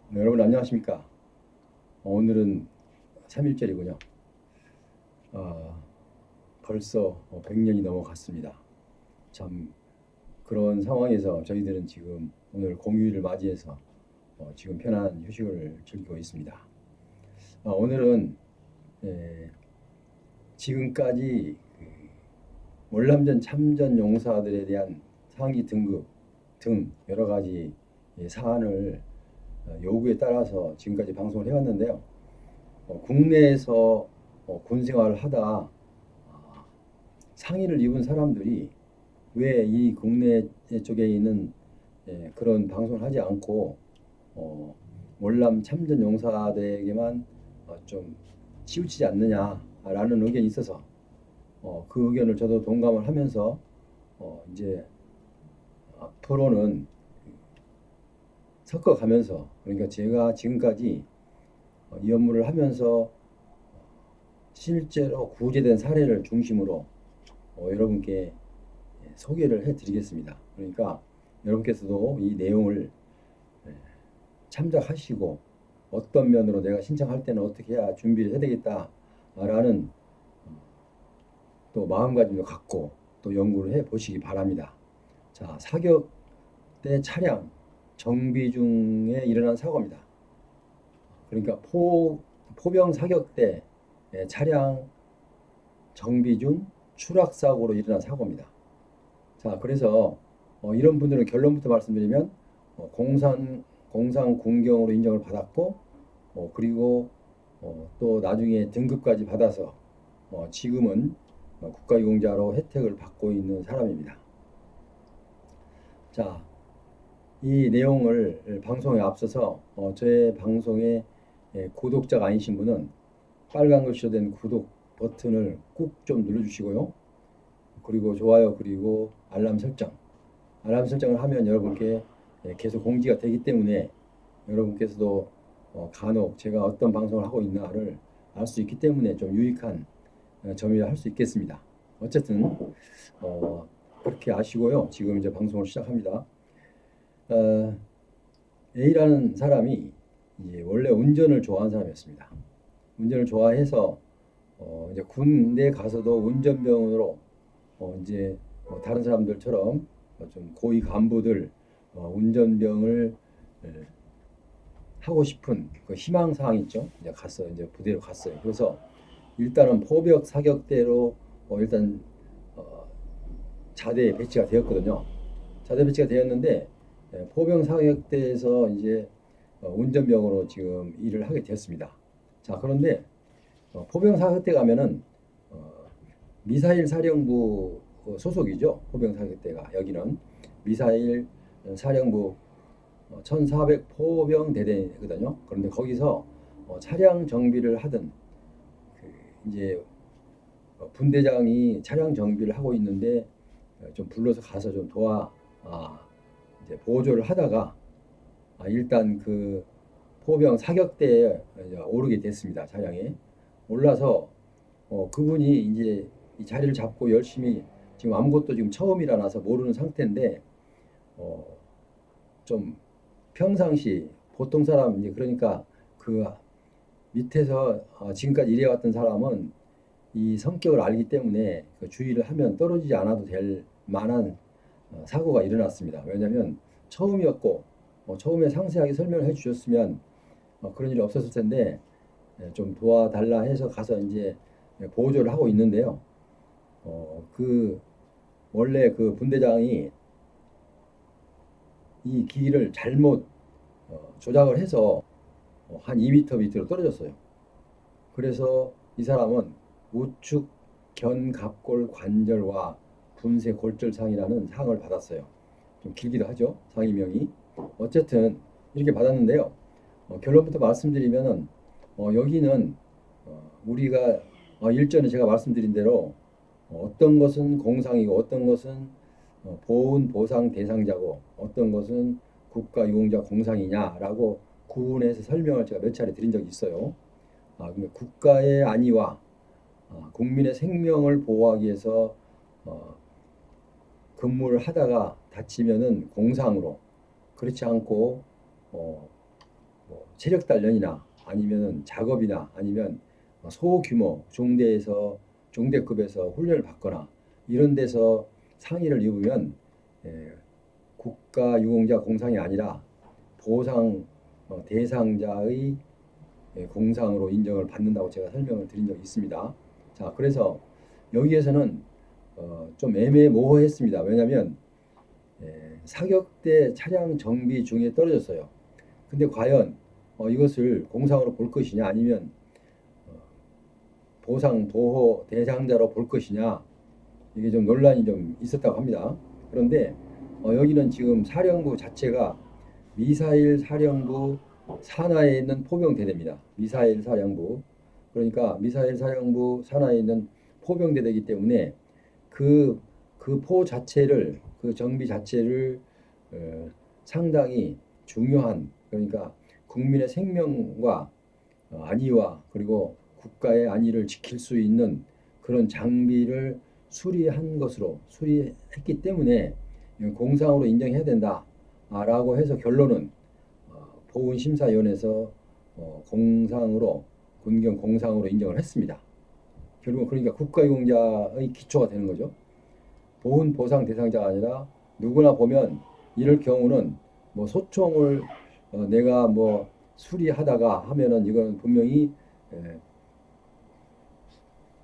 네, 여러분 안녕하십니까? 오늘은 3일절이군요. 아, 벌써 100년이 넘어갔습니다. 참 그런 상황에서 저희들은 지금 오늘 공휴일을 맞이해서 지금 편안한 휴식을 즐기고 있습니다. 오늘은 에, 지금까지 그 월남전 참전 용사들에 대한 상위 등급 등 여러 가지 사안을 요구에 따라서 지금까지 방송을 해왔는데요. 국내에서 군 생활을 하다 상의를 입은 사람들이 왜 이 국내 쪽에 있는 그런 방송을 하지 않고 어, 월남 참전 용사들에게만 좀 치우치지 않느냐라는 의견이 있어서 그 의견을 저도 동감을 하면서 이제 앞으로는 섞어가면서, 그러니까 제가 지금까지 이 업무를 하면서 실제로 구제된 사례를 중심으로 여러분께 소개를 해드리겠습니다. 그러니까 여러분께서도 이 내용을 참작하시고 어떤 면으로 내가 신청할 때는 어떻게 해야 준비를 해야 되겠다라는 또 마음가짐을 갖고 또 연구를 해 보시기 바랍니다. 자, 사격 때 차량 정비 중에 일어난 사고입니다. 그러니까 포병 사격 때 차량 정비 중 추락 사고로 일어난 사고입니다. 자, 그래서 이런 분들은 결론부터 말씀드리면 공상 군경으로 인정을 받았고 그리고 또 나중에 등급까지 받아서 지금은 국가유공자로 혜택을 받고 있는 사람입니다. 자, 이 내용을 방송에 앞서서 저의 방송에 구독자가 아니신 분은 빨간 글씨로 된 구독 버튼을 꾹 좀 눌러주시고요. 그리고 좋아요, 그리고 알람 설정을 하면 여러분께 계속 공지가 되기 때문에 여러분께서도 간혹 제가 어떤 방송을 하고 있나를 알 수 있기 때문에 좀 유익한 점이라 할 수 있겠습니다. 어쨌든 그렇게 아시고요. 지금 이제 방송을 시작합니다. 어, A라는 사람이 이제 원래 운전을 좋아하는 사람이었습니다. 운전을 좋아해서 이제 군대 가서도 운전병으로 이제 다른 사람들처럼 좀 고위 간부들 운전병을 에, 하고 싶은 그 희망 사항이 있죠. 이제 갔어요. 이제 부대로 갔어요. 그래서 일단은 포병 사격대로 일단 어, 자대에 배치가 되었거든요. 자대 배치가 되었는데 포병 사격대에서 이제 운전병으로 지금 일을 하게 되었습니다. 자, 그런데 포병 사격대 가면은 어, 미사일 사령부 소속이죠. 포병 사격대가 여기는 미사일 사령부 1400 포병 대대거든요. 그런데 거기서 차량 정비를 하던 그 이제 분대장이 차량 정비를 하고 있는데 좀 불러서 가서 좀 이제 보조를 하다가 일단 그 포병 사격대에 오르게 됐습니다. 차량에 올라서 그분이 이제 이 자리를 잡고 열심히 지금 아무것도 지금 처음이라서 모르는 상태인데 어, 좀 평상시 보통 사람 이제 그러니까 그 밑에서 지금까지 일해왔던 사람은 이 성격을 알기 때문에 그 주의를 하면 떨어지지 않아도 될 만한 사고가 일어났습니다. 왜냐하면 처음이었고 처음에 상세하게 설명을 해주셨으면 그런 일이 없었을 텐데 좀 도와달라 해서 가서 이제 보조를 하고 있는데요. 그 원래 그 분대장이 이 기기를 잘못 조작을 해서 한 2m 밑으로 떨어졌어요. 그래서 이 사람은 우측 견갑골 관절과 분쇄 골절상이라는 상을 받았어요. 좀 길기도 하죠. 상이명이. 어쨌든 이렇게 받았는데요. 결론부터 말씀드리면은 여기는 우리가 일전에 제가 말씀드린 대로 어떤 것은 공상이고 어떤 것은 보훈 보상 대상자고 어떤 것은 국가유공자 공상이냐라고 구분해서 설명을 제가 몇 차례 드린 적이 있어요. 근데 국가의 안위와 국민의 생명을 보호하기 위해서 어, 근무를 하다가 다치면은 공상으로, 그렇지 않고 어, 뭐 체력 단련이나 아니면 작업이나 아니면 소규모 종대급에서 훈련을 받거나 이런 데서 상의를 입으면 국가유공자 공상이 아니라 보상 대상자의 공상으로 인정을 받는다고 제가 설명을 드린 적이 있습니다. 자, 그래서 여기에서는 좀 애매모호했습니다. 왜냐하면 사격대 차량 정비 중에 떨어졌어요. 근데 과연 이것을 공상으로 볼 것이냐 아니면 보상 보호 대상자로 볼 것이냐 이게 좀 논란이 좀 있었다고 합니다. 그런데 여기는 지금 사령부 자체가 미사일 사령부 산하에 있는 포병대대입니다. 미사일 사령부. 그러니까 미사일 사령부 산하에 있는 포병대대이기 때문에 그 포 자체를 그 정비 자체를 상당히 중요한 그러니까 국민의 생명과 안위와 그리고 국가의 안위를 지킬 수 있는 그런 장비를 수리했기 때문에 공상으로 인정해야 된다라고 해서 결론은 보훈심사위원회에서 공상으로 군경 공상으로 인정을 했습니다. 결국은 그러니까 국가유공자의 기초가 되는 거죠. 보훈 보상 대상자가 아니라 누구나 보면 이럴 경우는 뭐 소총을 내가 뭐 수리하다가 하면은 이건 분명히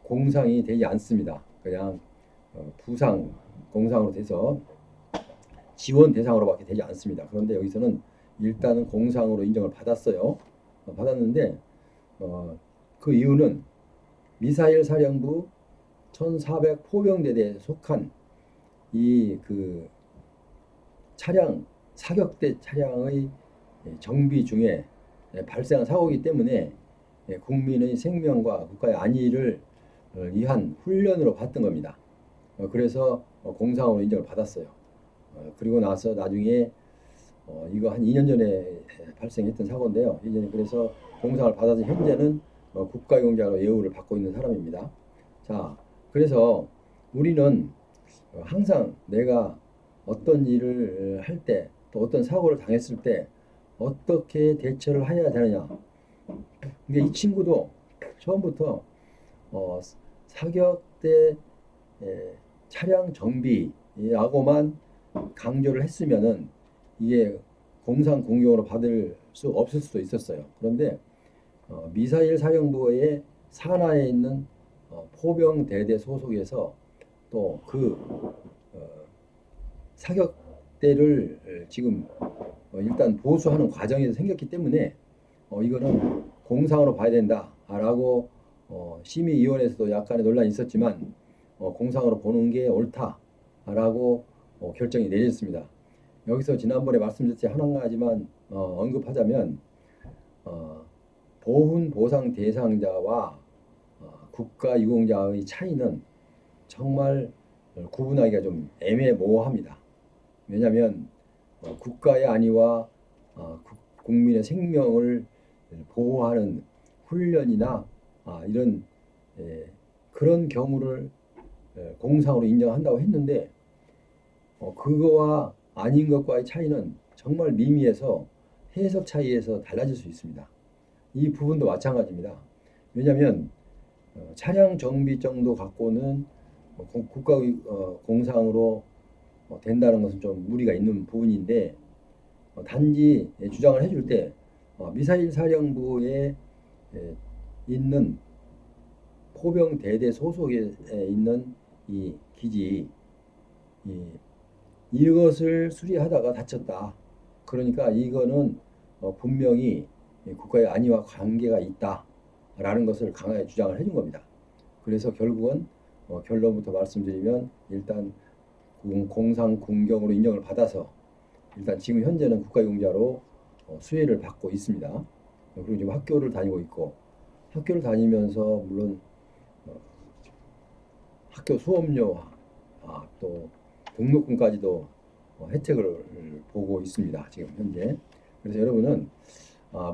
공상이 되지 않습니다. 그냥 부상 공상으로 돼서 지원 대상으로밖에 되지 않습니다. 그런데 여기서는 일단은 공상으로 인정을 받았어요. 받았는데 그 이유는 미사일 사령부 1400 포병대대에 속한 이 그 차량 사격대 차량의 정비 중에 발생한 사고이기 때문에 국민의 생명과 국가의 안위를 위한 훈련으로 봤던 겁니다. 그래서 공상으로 인정을 받았어요. 그리고 나서 나중에 이거 한 2년 전에 발생했던 사고인데요. 이제 그래서 공상을 받아서 현재는 국가유공자로 예우를 받고 있는 사람입니다. 자, 그래서 우리는 항상 내가 어떤 일을 할 때 또 어떤 사고를 당했을 때 어떻게 대처를 해야 되느냐. 근데 이 친구도 처음부터 사격대 차량 정비라고만 강조를 했으면은 이게 공상 공격으로 받을 수 없을 수도 있었어요. 그런데 미사일 사령부의 산하에 있는 포병대대 소속에서 또 그 사격대를 지금 일단 보수하는 과정에서 생겼기 때문에 이거는 공상으로 봐야 된다라고 심의위원회에서도 약간의 논란이 있었지만 공상으로 보는 게 옳다라고 결정이 내렸습니다. 여기서 지난번에 말씀드렸듯이 한 가지만 언급하자면 보훈 보상 대상자와 국가유공자의 차이는 정말 구분하기가 좀 애매모호합니다. 왜냐하면 국가의 안위와 국민의 생명을 보호하는 훈련이나 이런 그런 경우를 공상으로 인정한다고 했는데 그거와 아닌 것과의 차이는 정말 미미해서 해석 차이에서 달라질 수 있습니다. 이 부분도 마찬가지입니다. 왜냐하면 차량 정비 정도 갖고는 국가 공상으로 된다는 것은 좀 무리가 있는 부분인데 단지 주장을 해줄 때 미사일 사령부에 있는 포병 대대 소속에 있는 이 기지 이것을 수리하다가 다쳤다. 그러니까 이거는 분명히 국가의 안위와 관계가 있다라는 것을 강하게 주장을 해준 겁니다. 그래서 결국은 결론부터 말씀드리면 일단 공상 군경으로 인정을 받아서 일단 지금 현재는 국가유공자로 수혜를 받고 있습니다. 그리고 지금 학교를 다니고 있고 학교를 다니면서 물론 학교 수업료 또 등록금까지도 혜택을 보고 있습니다. 지금 현재. 그래서 여러분은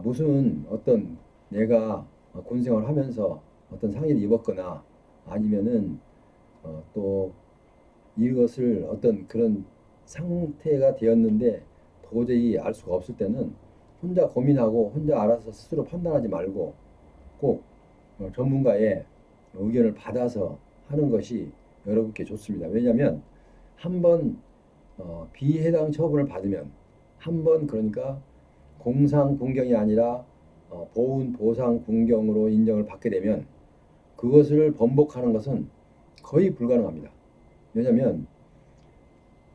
무슨 어떤 내가 군생활을 하면서 어떤 상해를 입었거나 아니면은 또 이것을 어떤 그런 상태가 되었는데 도저히 알 수가 없을 때는 혼자 고민하고 혼자 알아서 스스로 판단하지 말고 꼭 전문가의 의견을 받아서 하는 것이 여러분께 좋습니다. 왜냐하면 한번 비해당 처분을 받으면 한 번 그러니까 공상 군경이 아니라 보훈 보상 군경으로 인정을 받게 되면 그것을 번복하는 것은 거의 불가능합니다. 왜냐하면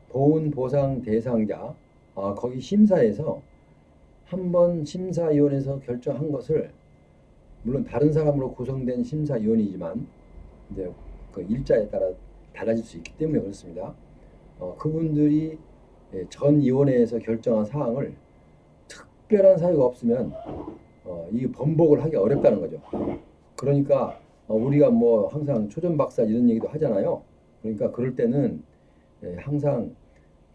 보훈 보상 대상자 거기 심사에서 한 번 심사위원회에서 결정한 것을 물론 다른 사람으로 구성된 심사위원이지만 이제 그 일자에 따라 달라질 수 있기 때문에 그렇습니다. 그분들이 전 위원회에서 결정한 사항을 특별한 사유가 없으면 이 번복을 하기 어렵다는 거죠. 그러니까 우리가 뭐 항상 초전박사 이런 얘기도 하잖아요. 그러니까 그럴 때는 항상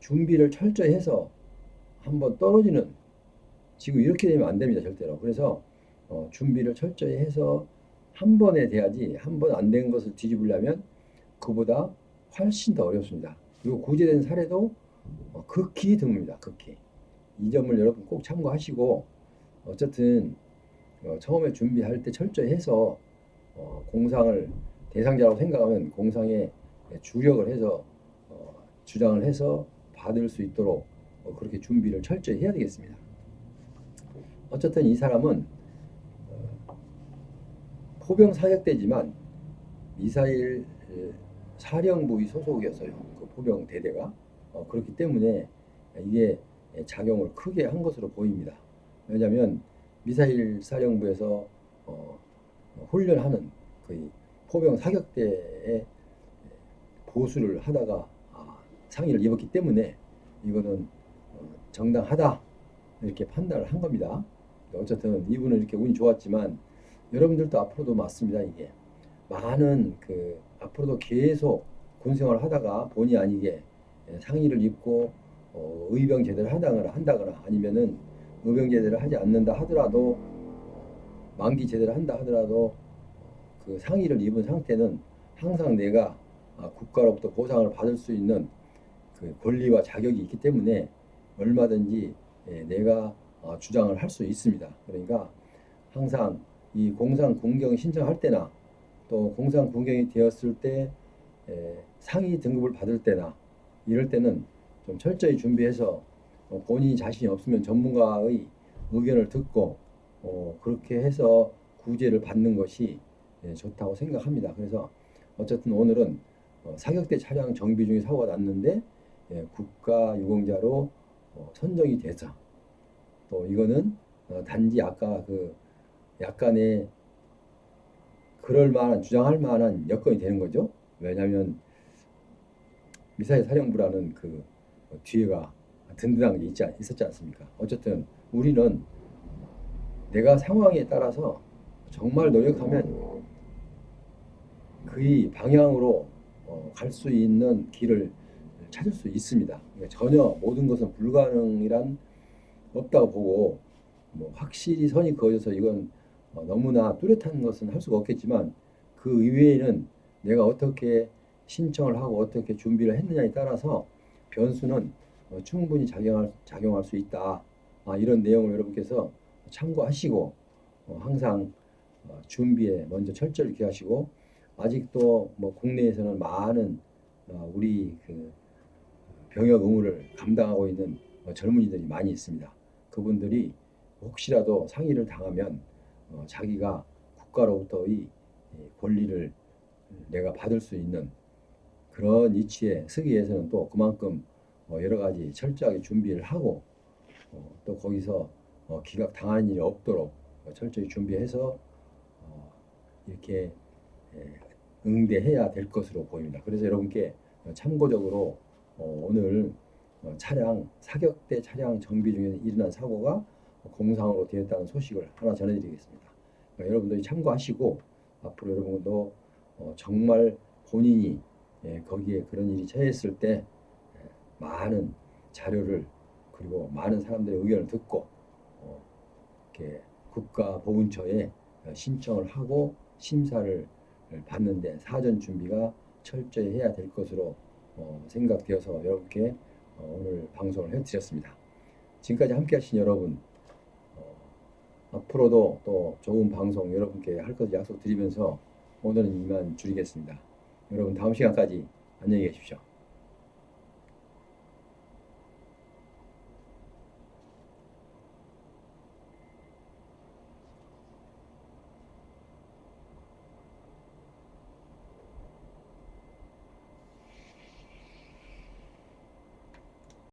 준비를 철저히 해서 한번 떨어지는 지금 이렇게 되면 안 됩니다. 절대로. 그래서 준비를 철저히 해서 한 번에 돼야지 한 번 안 된 것을 뒤집으려면 그보다 훨씬 더 어렵습니다. 그리고 구제된 사례도 극히 드뭅니다. 극히. 이 점을 여러분 꼭 참고하시고 어쨌든 처음에 준비할 때 철저히 해서 공상을 대상자라고 생각하면 공상에 주력을 해서 주장을 해서 받을 수 있도록 그렇게 준비를 철저히 해야 되겠습니다. 어쨌든 이 사람은 포병 사격대지만 미사일 사령부의 소속이었어요. 그 포병 대대가 그렇기 때문에 이게 작용을 크게 한 것으로 보입니다. 왜냐하면 미사일 사령부에서 훈련하는 그 포병 사격대에 보수를 하다가 상의를 입었기 때문에 이거는 정당하다 이렇게 판단을 한 겁니다. 어쨌든 이분은 이렇게 운이 좋았지만 여러분들도 앞으로도 맞습니다. 이게 많은 앞으로도 계속 군생활을 하다가 본의 아니게 상의를 입고 의병 제대를 한다거나 아니면은 의병 제대를 하지 않는다 하더라도 만기 제대를 한다 하더라도 그 상의를 입은 상태는 항상 내가 국가로부터 보상을 받을 수 있는 그 권리와 자격이 있기 때문에 얼마든지 내가 주장을 할 수 있습니다. 그러니까 항상 이 공상 군경 신청할 때나 또 공상 군경이 되었을 때 상위 등급을 받을 때나 이럴 때는 좀 철저히 준비해서 본인이 자신이 없으면 전문가의 의견을 듣고 그렇게 해서 구제를 받는 것이 좋다고 생각합니다. 그래서 어쨌든 오늘은 사격대 차량 정비 중에 사고가 났는데 국가유공자로 선정이 돼서 또 이거는 단지 아까 그 약간의 그럴 만한 주장할 만한 여건이 되는 거죠. 왜냐하면 미사일 사령부라는 그 뒤에가 든든한 게 있었지 않습니까? 어쨌든 우리는 내가 상황에 따라서 정말 노력하면 그 방향으로 갈 수 있는 길을 찾을 수 있습니다. 그러니까 전혀 모든 것은 불가능이란 없다고 보고 뭐 확실히 선이 그어져서 이건 너무나 뚜렷한 것은 할 수가 없겠지만 그 이외에는 내가 어떻게 신청을 하고 어떻게 준비를 했느냐에 따라서 변수는 충분히 작용할 수 있다. 이런 내용을 여러분께서 참고하시고 항상 준비에 먼저 철저히 기하시고 아직도 뭐 국내에서는 많은 우리 그 병역 의무를 감당하고 있는 젊은이들이 많이 있습니다. 그분들이 혹시라도 상의를 당하면 자기가 국가로부터의 권리를 내가 받을 수 있는 그런 이치에 서기 위해서는 또 그만큼 여러 가지 철저하게 준비를 하고 또 거기서 기각 당하는 일이 없도록 철저히 준비해서 이렇게 응대해야 될 것으로 보입니다. 그래서 여러분께 참고적으로 오늘 사격대 차량 정비 중에 일어난 사고가 공상으로 되었다는 소식을 하나 전해드리겠습니다. 그러니까 여러분들이 참고하시고 앞으로 여러분도 정말 본인이 거기에 그런 일이 처했을 때 많은 자료를 그리고 많은 사람들의 의견을 듣고 이렇게 국가보훈처에 신청을 하고 심사를 받는데 사전 준비가 철저히 해야 될 것으로 생각되어서 여러분께 오늘 방송을 해드렸습니다. 지금까지 함께 하신 여러분 앞으로도 또 좋은 방송 여러분께 할 것을 약속드리면서 오늘은 이만 줄이겠습니다. 여러분 다음 시간까지 안녕히 계십시오.